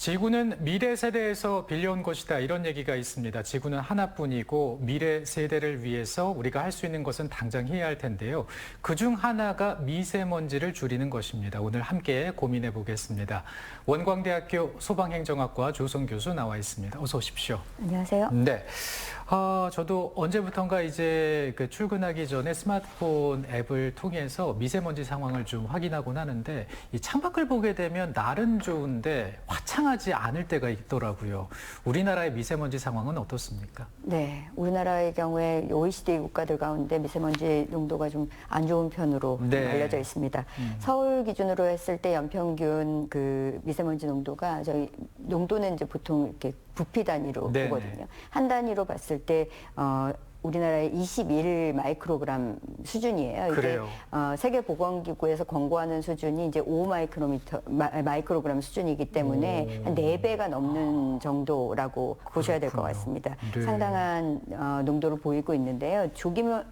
지구는 미래 세대에서 빌려온 것이다 이런 얘기가 있습니다. 지구는 하나뿐이고 미래 세대를 위해서 우리가 할 수 있는 것은 당장 해야 할 텐데요. 그중 하나가 미세먼지를 줄이는 것입니다. 오늘 함께 고민해 보겠습니다. 원광대학교 소방행정학과 조성 교수 나와 있습니다. 어서 오십시오. 안녕하세요. 네. 저도 언제부턴가 이제 출근하기 전에 스마트폰 앱을 통해서 미세먼지 상황을 좀 확인하곤 하는데 이 창밖을 보게 되면 날은 좋은데 화창하지 않을 때가 있더라고요. 우리나라의 미세먼지 상황은 어떻습니까? 네, 우리나라의 경우에 OECD 국가들 가운데 미세먼지 농도가 좀 안 좋은 편으로 네. 알려져 있습니다. 서울 기준으로 했을 때 연평균 그 미세먼지 농도가 저희 농도는 이제 보통 이렇게 부피 단위로 네네. 보거든요. 한 단위로 봤을 때 우리나라의 21 마이크로그램 수준이에요. 그래요. 이게 세계보건기구에서 권고하는 수준이 이제 5 마이크로그램 수준이기 때문에 한 4배가 넘는 정도라고 보셔야 될 것 같습니다. 네. 상당한 농도를 보이고 있는데요.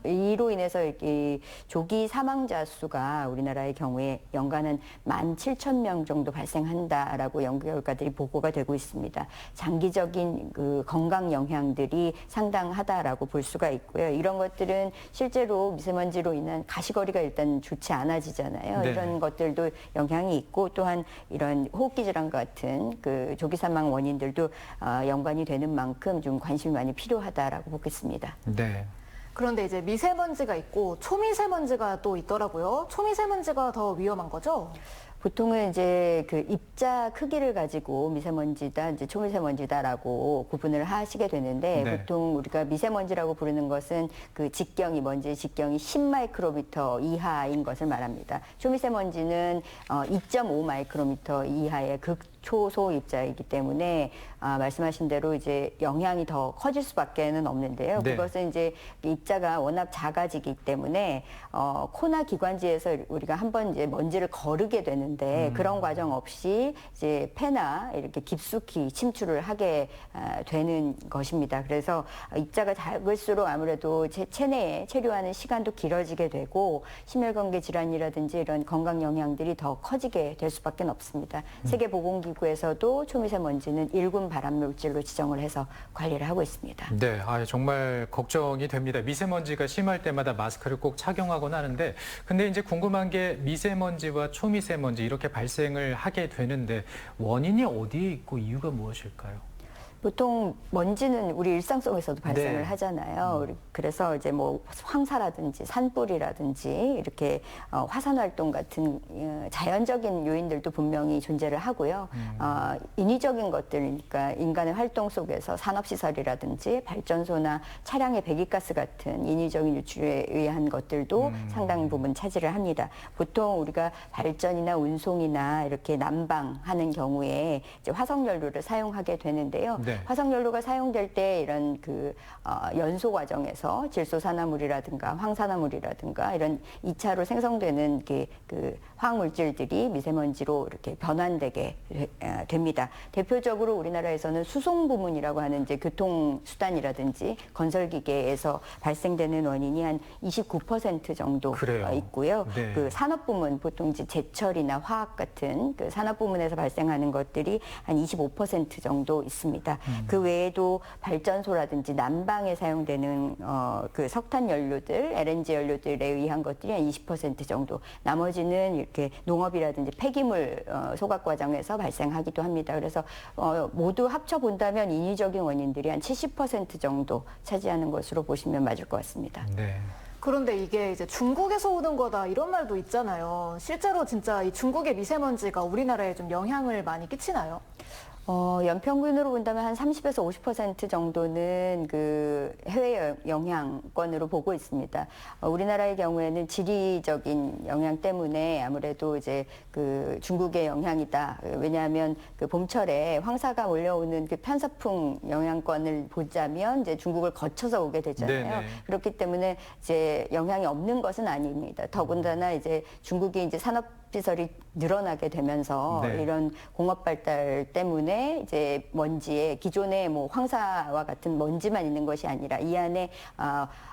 이로 인해서 이 조기 사망자 수가 우리나라의 경우에 연간 한 17,000명 정도 발생한다라고 연구 결과들이 보고가 되고 있습니다. 장기적인 그 건강 영향들이 상당하다라고 볼 수가 있고요. 이런 것들은 실제로 미세먼지로 인한 가시거리가 일단 좋지 않아지잖아요. 네. 이런 것들도 영향이 있고 또한 이런 호흡기 질환 같은 그 조기 사망 원인들도 연관이 되는 만큼 좀 관심이 많이 필요하다라고 보겠습니다. 네. 그런데 이제 미세먼지가 있고 초미세먼지가 또 있더라고요. 초미세먼지가 더 위험한 거죠? 보통은 이제 그 입자 크기를 가지고 미세먼지다, 이제 초미세먼지다라고 구분을 하시게 되는데 네. 보통 우리가 미세먼지라고 부르는 것은 그 직경이 먼지 직경이 10 마이크로미터 이하인 것을 말합니다. 초미세먼지는 2.5 마이크로미터 이하의 극초소 입자이기 때문에 말씀하신 대로 이제 영향이 더 커질 수밖에는 없는데요. 네. 그것은 이제 입자가 워낙 작아지기 때문에 코나 기관지에서 우리가 한번 이제 먼지를 거르게 되는데 그런 과정 없이 이제 폐나 이렇게 깊숙이 침투를 하게 되는 것입니다. 그래서 입자가 작을수록 아무래도 체내에 체류하는 시간도 길어지게 되고 심혈관계 질환이라든지 이런 건강 영향들이 더 커지게 될 수밖에 없습니다. 세계보건기구에서도 초미세먼지는 1군 발암물질로 지정을 해서 관리를 하고 있습니다. 네, 정말 걱정이 됩니다. 미세먼지가 심할 때마다 마스크를 꼭 착용하곤 하는데, 근데 이제 궁금한 게 미세먼지와 초미세먼지 이렇게 발생을 하게 되는데 원인이 어디에 있고 이유가 무엇일까요? 보통 먼지는 우리 일상 속에서도 발생을 네. 하잖아요. 그래서 이제 뭐 황사라든지 산불이라든지 이렇게 화산 활동 같은 자연적인 요인들도 분명히 존재를 하고요. 인위적인 것들, 그러니까 인간의 활동 속에서 산업시설이라든지 발전소나 차량의 배기가스 같은 인위적인 유출에 의한 것들도 상당 부분 차지를 합니다. 보통 우리가 발전이나 운송이나 이렇게 난방하는 경우에 이제 화석연료를 사용하게 되는데요. 네. 화석연료가 사용될 때 이런 그 연소 과정에서 질소산화물이라든가 황산화물이라든가 이런 2차로 생성되는 그 화학물질들이 미세먼지로 이렇게 변환되게 됩니다. 대표적으로 우리나라에서는 수송 부문이라고 하는 이제 교통수단이라든지 건설기계에서 발생되는 원인이 한 29% 정도 그래요. 있고요. 네. 그 산업 부문 보통 이제 제철이나 화학 같은 그 산업 부문에서 발생하는 것들이 한 25% 정도 있습니다. 그 외에도 발전소라든지 난방에 사용되는 그 석탄 연료들, LNG 연료들에 의한 것들이 한 20% 정도. 나머지는 이렇게 농업이라든지 폐기물 소각 과정에서 발생하기도 합니다. 그래서 모두 합쳐 본다면 인위적인 원인들이 한 70% 정도 차지하는 것으로 보시면 맞을 것 같습니다. 네. 그런데 이게 이제 중국에서 오는 거다 이런 말도 있잖아요. 실제로 진짜 이 중국의 미세먼지가 우리나라에 좀 영향을 많이 끼치나요? 연평균으로 본다면 한 30에서 50% 정도는 그 해외 영향권으로 보고 있습니다. 우리나라의 경우에는 지리적인 영향 때문에 아무래도 이제 그 중국의 영향이다. 왜냐하면 그 봄철에 황사가 몰려오는 그 편서풍 영향권을 보자면 이제 중국을 거쳐서 오게 되잖아요. 네네. 그렇기 때문에 이제 영향이 없는 것은 아닙니다. 더군다나 이제 중국이 이제 산업 잡지설이 늘어나게 되면서 네. 이런 공업 발달 때문에 이제 먼지에 기존의 뭐 황사와 같은 먼지만 있는 것이 아니라 이 안에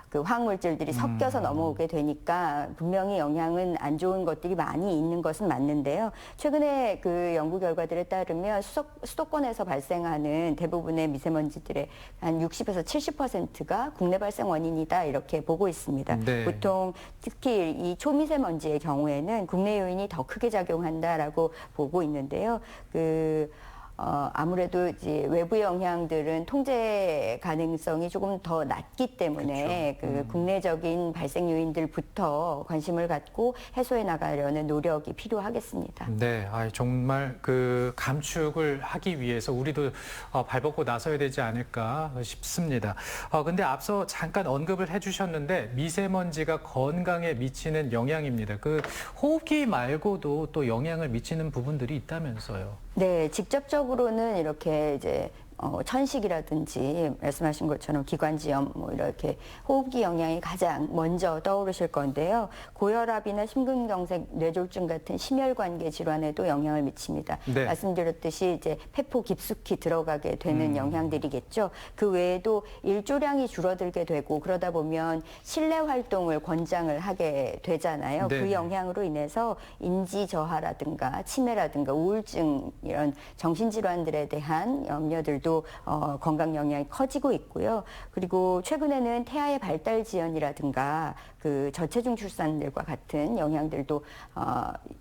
그 화학물질들이 섞여서 넘어오게 되니까 분명히 영향은 안 좋은 것들이 많이 있는 것은 맞는데요. 최근에 그 연구 결과들에 따르면 수도권에서 발생하는 대부분의 미세먼지들의 한 60에서 70%가 국내 발생 원인이다 이렇게 보고 있습니다. 네. 보통 특히 이 초미세먼지의 경우에는 국내 요인이 더 크게 작용한다라고 보고 있는데요. 아무래도 이제 외부 영향들은 통제 가능성이 조금 더 낮기 때문에 그 국내적인 발생 요인들부터 관심을 갖고 해소해 나가려는 노력이 필요하겠습니다. 네, 정말 그 감축을 하기 위해서 우리도 발벗고 나서야 되지 않을까 싶습니다. 근데 앞서 잠깐 언급을 해주셨는데 미세먼지가 건강에 미치는 영향입니다. 그 호흡기 말고도 또 영향을 미치는 부분들이 있다면서요. 네, 직접적으로는 이렇게 이제 천식이라든지 말씀하신 것처럼 기관지염 뭐 이렇게 호흡기 영향이 가장 먼저 떠오르실 건데요. 고혈압이나 심근경색, 뇌졸중 같은 심혈관계 질환에도 영향을 미칩니다. 네. 말씀드렸듯이 이제 폐포 깊숙이 들어가게 되는 영향들이겠죠. 그 외에도 일조량이 줄어들게 되고 그러다 보면 실내 활동을 권장을 하게 되잖아요. 네. 그 영향으로 인해서 인지 저하라든가 치매라든가 우울증 이런 정신질환들에 대한 염려들도 건강 영향이 커지고 있고요. 그리고 최근에는 태아의 발달 지연이라든가 그 저체중 출산들과 같은 영향들도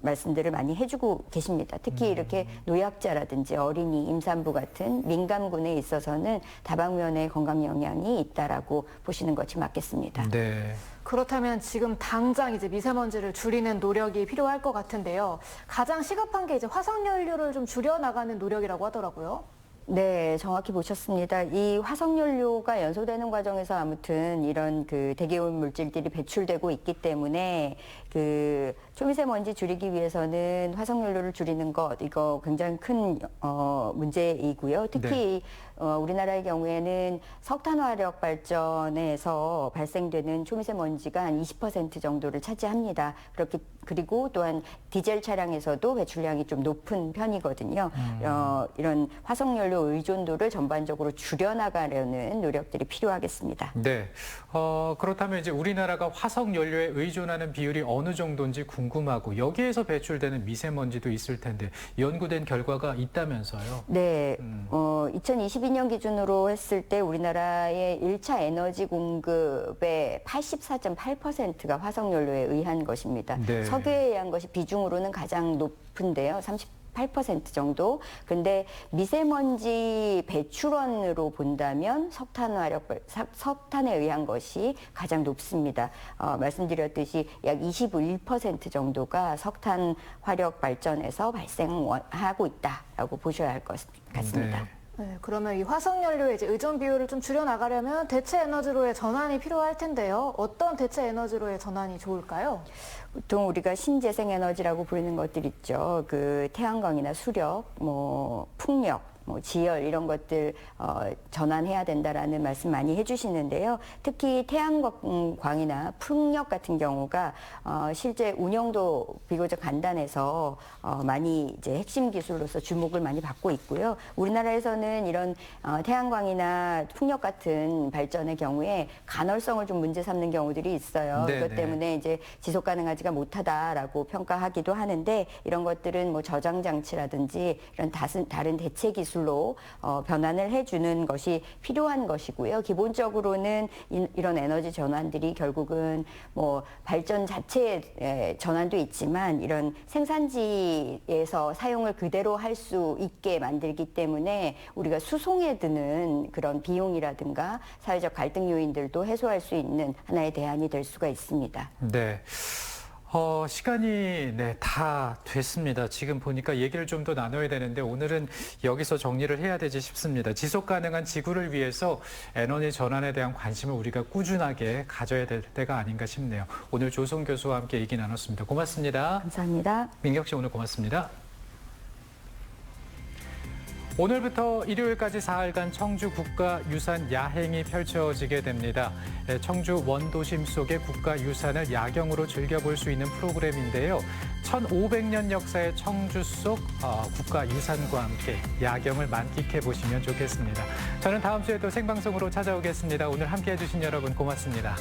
말씀들을 많이 해주고 계십니다. 특히 이렇게 노약자라든지 어린이, 임산부 같은 민감군에 있어서는 다방면의 건강 영향이 있다라고 보시는 것이 맞겠습니다. 네. 그렇다면 지금 당장 이제 미세먼지를 줄이는 노력이 필요할 것 같은데요. 가장 시급한 게 이제 화석연료를 좀 줄여나가는 노력이라고 하더라고요. 네, 정확히 보셨습니다. 이 화석연료가 연소되는 과정에서 아무튼 이런 그 대기오염 물질들이 배출되고 있기 때문에 그 초미세먼지 줄이기 위해서는 화석연료를 줄이는 것 이거 굉장히 큰 문제이고요. 특히 우리나라의 경우에는 석탄화력 발전에서 발생되는 초미세먼지가 한 20% 정도를 차지합니다. 그리고 또한 디젤 차량에서도 배출량이 좀 높은 편이거든요. 이런 화석연료 의존도를 전반적으로 줄여나가려는 노력들이 필요하겠습니다. 네. 그렇다면 이제 우리나라가 화석연료에 의존하는 비율이 어느 정도인지 궁금하고 여기에서 배출되는 미세먼지도 있을 텐데 연구된 결과가 있다면서요? 네. 2022년 기준으로 했을 때 우리나라의 1차 에너지 공급의 84.8%가 화석연료에 의한 것입니다. 네. 석유에 의한 것이 비중으로는 가장 높은데요. 8% 정도. 근데 미세먼지 배출원으로 본다면 석탄에 의한 것이 가장 높습니다. 말씀드렸듯이 약 21% 정도가 석탄 화력 발전에서 발생하고 있다라고 보셔야 할 것 같습니다. 네. 네, 그러면 이 화석연료의 이제 의존 비율을 좀 줄여나가려면 대체 에너지로의 전환이 필요할 텐데요. 어떤 대체 에너지로의 전환이 좋을까요? 보통 우리가 신재생 에너지라고 부르는 것들 있죠. 그 태양광이나 수력, 뭐 풍력, 뭐 지열 이런 것들 전환해야 된다라는 말씀 많이 해주시는데요. 특히 태양광이나 풍력 같은 경우가 실제 운영도 비교적 간단해서 많이 이제 핵심 기술로서 주목을 많이 받고 있고요. 우리나라에서는 이런 태양광이나 풍력 같은 발전의 경우에 간헐성을 좀 문제 삼는 경우들이 있어요. 네네. 이것 때문에 이제 지속 가능하지가 못하다라고 평가하기도 하는데 이런 것들은 뭐 저장 장치라든지 이런 다른 대체 기술로 변환을 해주는 것이 필요한 것이고요. 기본적으로는 이런 에너지 전환들이 결국은 뭐 발전 자체의 전환도 있지만 이런 생산지에서 사용을 그대로 할 수 있게 만들기 때문에 우리가 수송에 드는 그런 비용이라든가 사회적 갈등 요인들도 해소할 수 있는 하나의 대안이 될 수가 있습니다. 네. 시간이 다 됐습니다. 지금 보니까 얘기를 좀 더 나눠야 되는데 오늘은 여기서 정리를 해야 되지 싶습니다. 지속 가능한 지구를 위해서 에너지 전환에 대한 관심을 우리가 꾸준하게 가져야 될 때가 아닌가 싶네요. 오늘 조성 교수와 함께 얘기 나눴습니다. 고맙습니다. 감사합니다. 민경 씨 오늘 고맙습니다. 오늘부터 일요일까지 4일간 청주 국가유산 야행이 펼쳐지게 됩니다. 청주 원도심 속의 국가유산을 야경으로 즐겨볼 수 있는 프로그램인데요. 1500년 역사의 청주 속 국가유산과 함께 야경을 만끽해 보시면 좋겠습니다. 저는 다음 주에 또 생방송으로 찾아오겠습니다. 오늘 함께해 주신 여러분 고맙습니다.